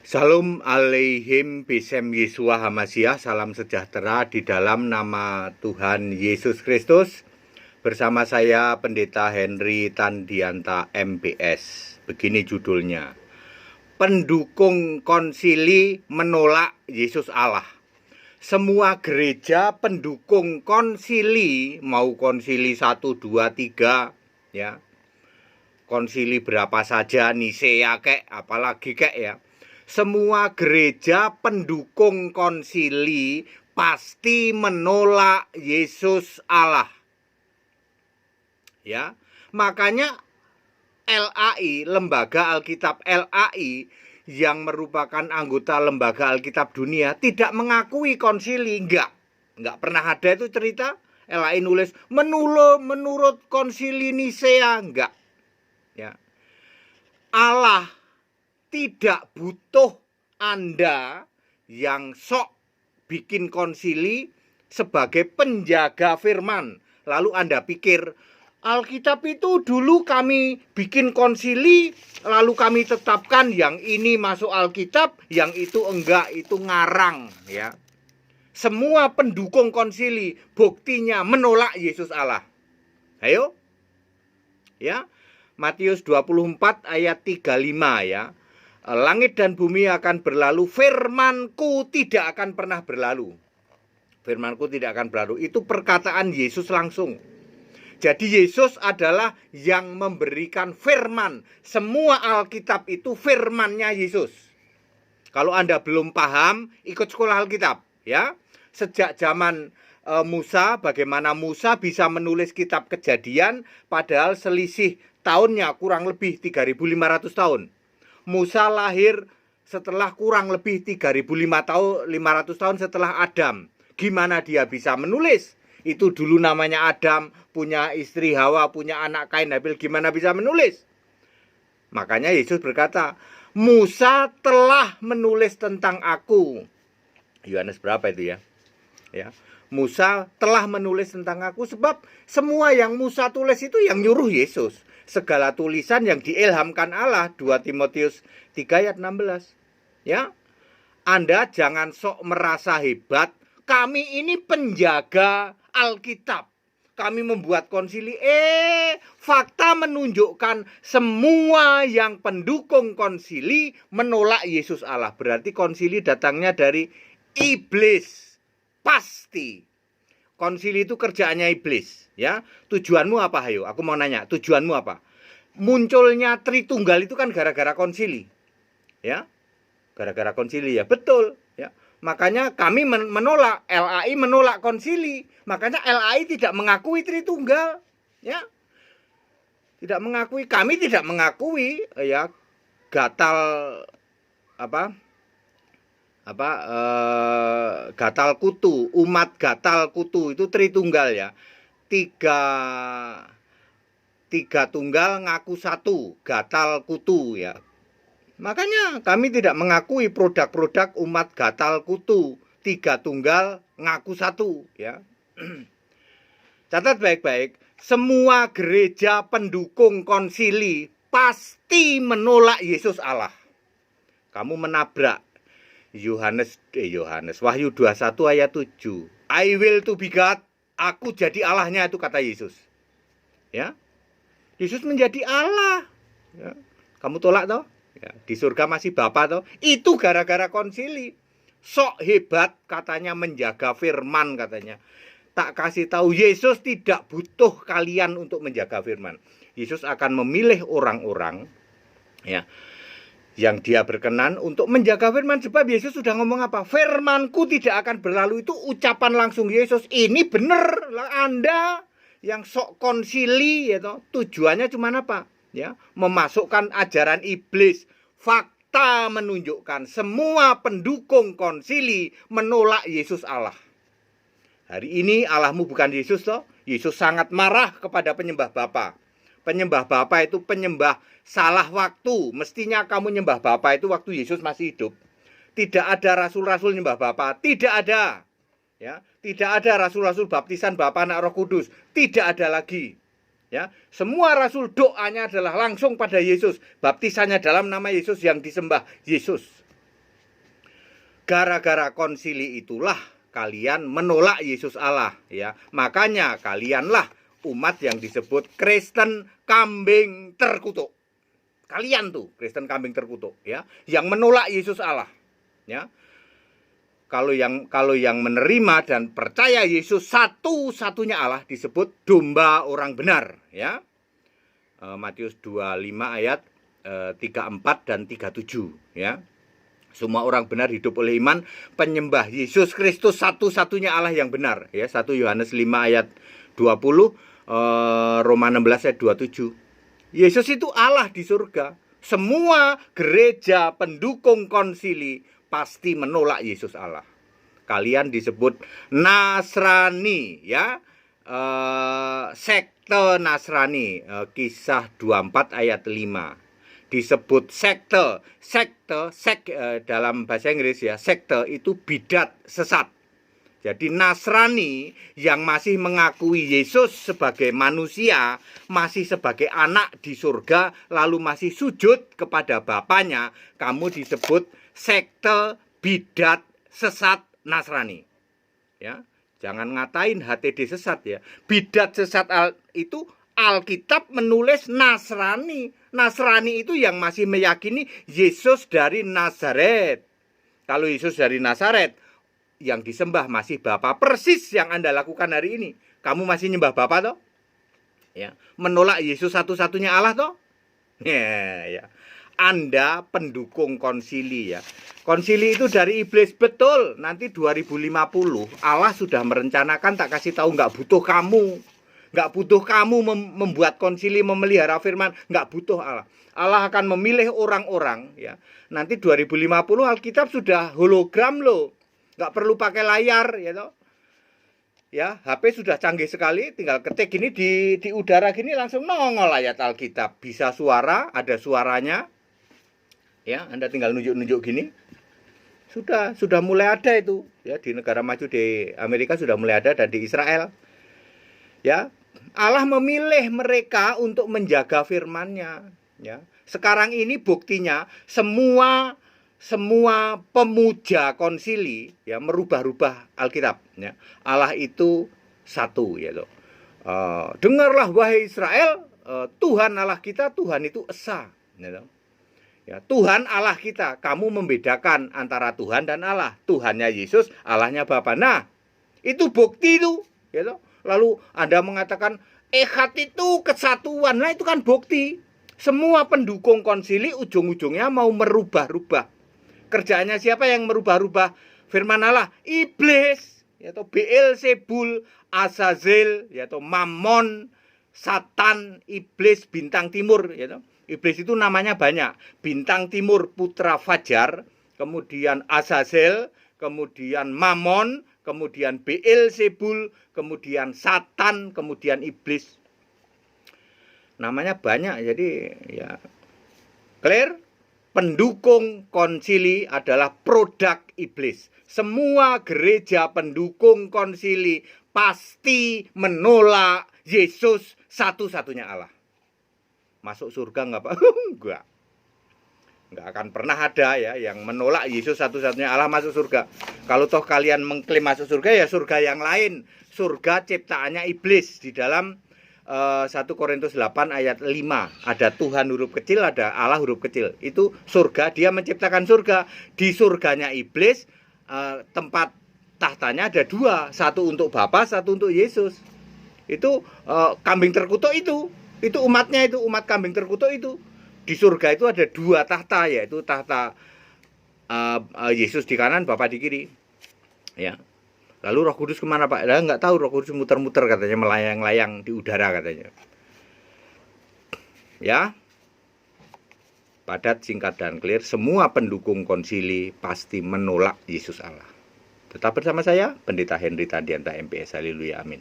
Shalom aleihim bisem Yeshua Hamasiah. Salam sejahtera di dalam nama Tuhan Yesus Kristus. Bersama saya Pendeta Henry Tandianta MPS. Begini judulnya: Pendukung konsili menolak Yesus Allah. Semua gereja pendukung konsili, mau konsili 1, 2, 3 ya. Konsili berapa saja, Nisea kek, apalagi kek ya. Semua gereja pendukung konsili pasti menolak Yesus Allah. Ya, makanya LAI, Lembaga Alkitab LAI, yang merupakan anggota Lembaga Alkitab Dunia, tidak mengakui konsili. Enggak pernah ada itu cerita LAI nulis menurut konsili Nisea. Enggak. Ya. Allah tidak butuh Anda yang sok bikin konsili sebagai penjaga firman. Lalu Anda pikir, Alkitab itu dulu kami bikin konsili, lalu kami tetapkan yang ini masuk Alkitab, yang itu enggak, itu ngarang ya. Semua pendukung konsili buktinya menolak Yesus Allah. Ayo. Ya. Matius 24 ayat 35 ya. Langit dan bumi akan berlalu, firmanku tidak akan pernah berlalu. Firmanku tidak akan berlalu. Itu perkataan Yesus langsung. Jadi Yesus adalah yang memberikan firman. Semua Alkitab itu firmannya Yesus. Kalau Anda belum paham, ikut sekolah Alkitab ya. Sejak zaman Musa, bagaimana Musa bisa menulis kitab Kejadian padahal selisih tahunnya kurang lebih 3.500 tahun. Musa lahir setelah kurang lebih 3.500 tahun setelah Adam. Gimana dia bisa menulis? Itu dulu namanya Adam, punya istri Hawa, punya anak Kain Habil, gimana bisa menulis? Makanya Yesus berkata, Musa telah menulis tentang aku. Yohanes berapa itu ya? Ya. Musa telah menulis tentang aku, sebab semua yang Musa tulis itu yang nyuruh Yesus. Segala tulisan yang diilhamkan Allah, 2 Timotius 3 ayat 16. Ya. Anda jangan sok merasa hebat, kami ini penjaga Alkitab. Kami membuat konsili. Fakta menunjukkan semua yang pendukung konsili menolak Yesus Allah. Berarti konsili datangnya dari iblis. Pasti. Konsili itu kerjaannya iblis, ya. Tujuanmu apa, ayo? Aku mau nanya, tujuanmu apa? Munculnya Tritunggal itu kan gara-gara konsili. Ya. Gara-gara konsili ya, betul, ya. Makanya kami menolak, LAI menolak konsili. Makanya LAI tidak mengakui Tritunggal, ya. Tidak mengakui, kami tidak mengakui ya gatal gatal kutu, umat gatal kutu itu Tritunggal ya. Tiga tunggal ngaku satu, gatal kutu ya. Makanya kami tidak mengakui produk-produk umat gatal kutu, tiga tunggal ngaku satu ya. Catat baik-baik, semua gereja pendukung konsili pasti menolak Yesus Allah. Kamu menabrak Wahyu 21 ayat 7. I will to be God, aku jadi Allahnya, itu kata Yesus. Ya. Yesus menjadi Allah. Ya. Kamu tolak toh? Ya, di surga masih Bapa toh? Itu gara-gara konsili. Sok hebat katanya menjaga firman katanya. Tak kasih tahu, Yesus tidak butuh kalian untuk menjaga firman. Yesus akan memilih orang-orang ya yang dia berkenan untuk menjaga firman. Sebab Yesus sudah ngomong apa? Firmanku tidak akan berlalu, itu ucapan langsung Yesus. Ini benar lah, Anda yang sok konsili ya toh, tujuannya cuma apa? Ya, memasukkan ajaran iblis. Fakta menunjukkan semua pendukung konsili menolak Yesus Allah. Hari ini Allahmu bukan Yesus toh. Yesus sangat marah kepada penyembah Bapa. Penyembah Bapa itu penyembah salah waktu. Mestinya kamu nyembah Bapa itu waktu Yesus masih hidup. Tidak ada rasul-rasul nyembah Bapa, tidak ada. Ya, tidak ada rasul-rasul baptisan Bapa Anak Roh Kudus, tidak ada lagi. Ya, semua rasul doanya adalah langsung pada Yesus, baptisannya dalam nama Yesus yang disembah Yesus. Gara-gara konsili itulah kalian menolak Yesus Allah, ya. Makanya kalianlah umat yang disebut Kristen kambing terkutuk. Kalian tuh Kristen kambing terkutuk, ya, yang menolak Yesus Allah, ya. Kalau yang menerima dan percaya Yesus satu-satunya Allah disebut domba orang benar, ya. Matius 25 ayat 34 dan 37, ya. Semua orang benar hidup oleh iman penyembah Yesus Kristus satu-satunya Allah yang benar, ya. 1 Yohanes 5 ayat 20, Roma 16 ayat 27. Yesus itu Allah di surga. Semua gereja pendukung konsili pasti menolak Yesus Allah. Kalian disebut Nasrani, ya. Sekte Nasrani, Kisah 24 ayat 5. Disebut sekte dalam bahasa Inggris, ya. Sekte itu bidat, sesat. Jadi Nasrani yang masih mengakui Yesus sebagai manusia, masih sebagai anak di surga, lalu masih sujud kepada Bapaknya, kamu disebut sekte bidat sesat Nasrani, ya. Jangan ngatain HTD sesat, ya. Bidat sesat itu Alkitab menulis Nasrani. Nasrani itu yang masih meyakini Yesus dari Nazaret. Kalau Yesus dari Nazaret, yang disembah masih Bapa, persis yang Anda lakukan hari ini. Kamu masih nyembah Bapa toh? Ya, menolak Yesus satu-satunya Allah toh? Ya. Anda pendukung konsili, ya. Konsili itu dari iblis, betul. Nanti 2050 Allah sudah merencanakan, tak kasih tahu, nggak butuh kamu. Nggak butuh kamu membuat konsili, memelihara firman, nggak butuh Allah. Allah akan memilih orang-orang, ya. Nanti 2050 Alkitab sudah hologram loh. Nggak perlu pakai layar, ya toh. Ya, HP sudah canggih sekali, tinggal ketik gini di udara gini langsung nongol ayat Alkitab. Bisa suara, ada suaranya. Ya, Anda tinggal nunjuk-nunjuk gini. Sudah mulai ada itu, ya, di negara maju di Amerika sudah mulai ada, dan di Israel. Ya, Allah memilih mereka untuk menjaga firman-Nya, ya. Sekarang ini buktinya semua pemuja konsili, ya, merubah-rubah Alkitab, ya. Allah itu satu, ya toh. Dengarlah wahai Israel, Tuhan Allah kita, Tuhan itu esa, ya toh. Ya, Tuhan Allah kita. Kamu membedakan antara Tuhan dan Allah. Tuhannya Yesus, Allahnya Bapa. Nah, itu bukti itu, ya toh. Lalu Anda mengatakan echad itu kesatuan. Nah, itu kan bukti. Semua pendukung konsili ujung-ujungnya mau merubah-rubah. Kerjaannya siapa yang merubah-rubah firman Allah? Iblis, yaitu Beelzebul, Azazel, yaitu Mammon, Satan, iblis, bintang timur, yaitu. Iblis itu namanya banyak. Bintang timur, putra Fajar, kemudian Azazel, kemudian Mammon, kemudian Beelzebul, kemudian Satan, kemudian iblis. Namanya banyak, jadi ya clear. Pendukung konsili adalah produk iblis. Semua gereja pendukung konsili pasti menolak Yesus satu-satunya Allah. Masuk surga nggak Pak? Enggak. Nggak akan pernah ada, ya, yang menolak Yesus satu-satunya Allah masuk surga. Kalau toh kalian mengklaim masuk surga, ya surga yang lain. Surga ciptaannya iblis. Di dalam 1 Korintus 8 ayat 5 ada Tuhan huruf kecil, ada Allah huruf kecil. Itu surga, dia menciptakan surga. Di surganya iblis, tempat tahtanya ada dua, satu untuk Bapa, satu untuk Yesus. Itu kambing terkutuk itu umatnya, itu umat kambing terkutuk itu. Di surga itu ada dua tahta, yaitu tahta Yesus di kanan, Bapa di kiri, ya. Lalu Roh Kudus kemana Pak? Nggak tahu, Roh Kudus muter-muter katanya, melayang-layang di udara katanya. Ya, padat, singkat, dan clear. Semua pendukung konsili pasti menolak Yesus Allah. Tetap bersama saya, Pendeta Henry Tadianta MPS. Haleluya, amin.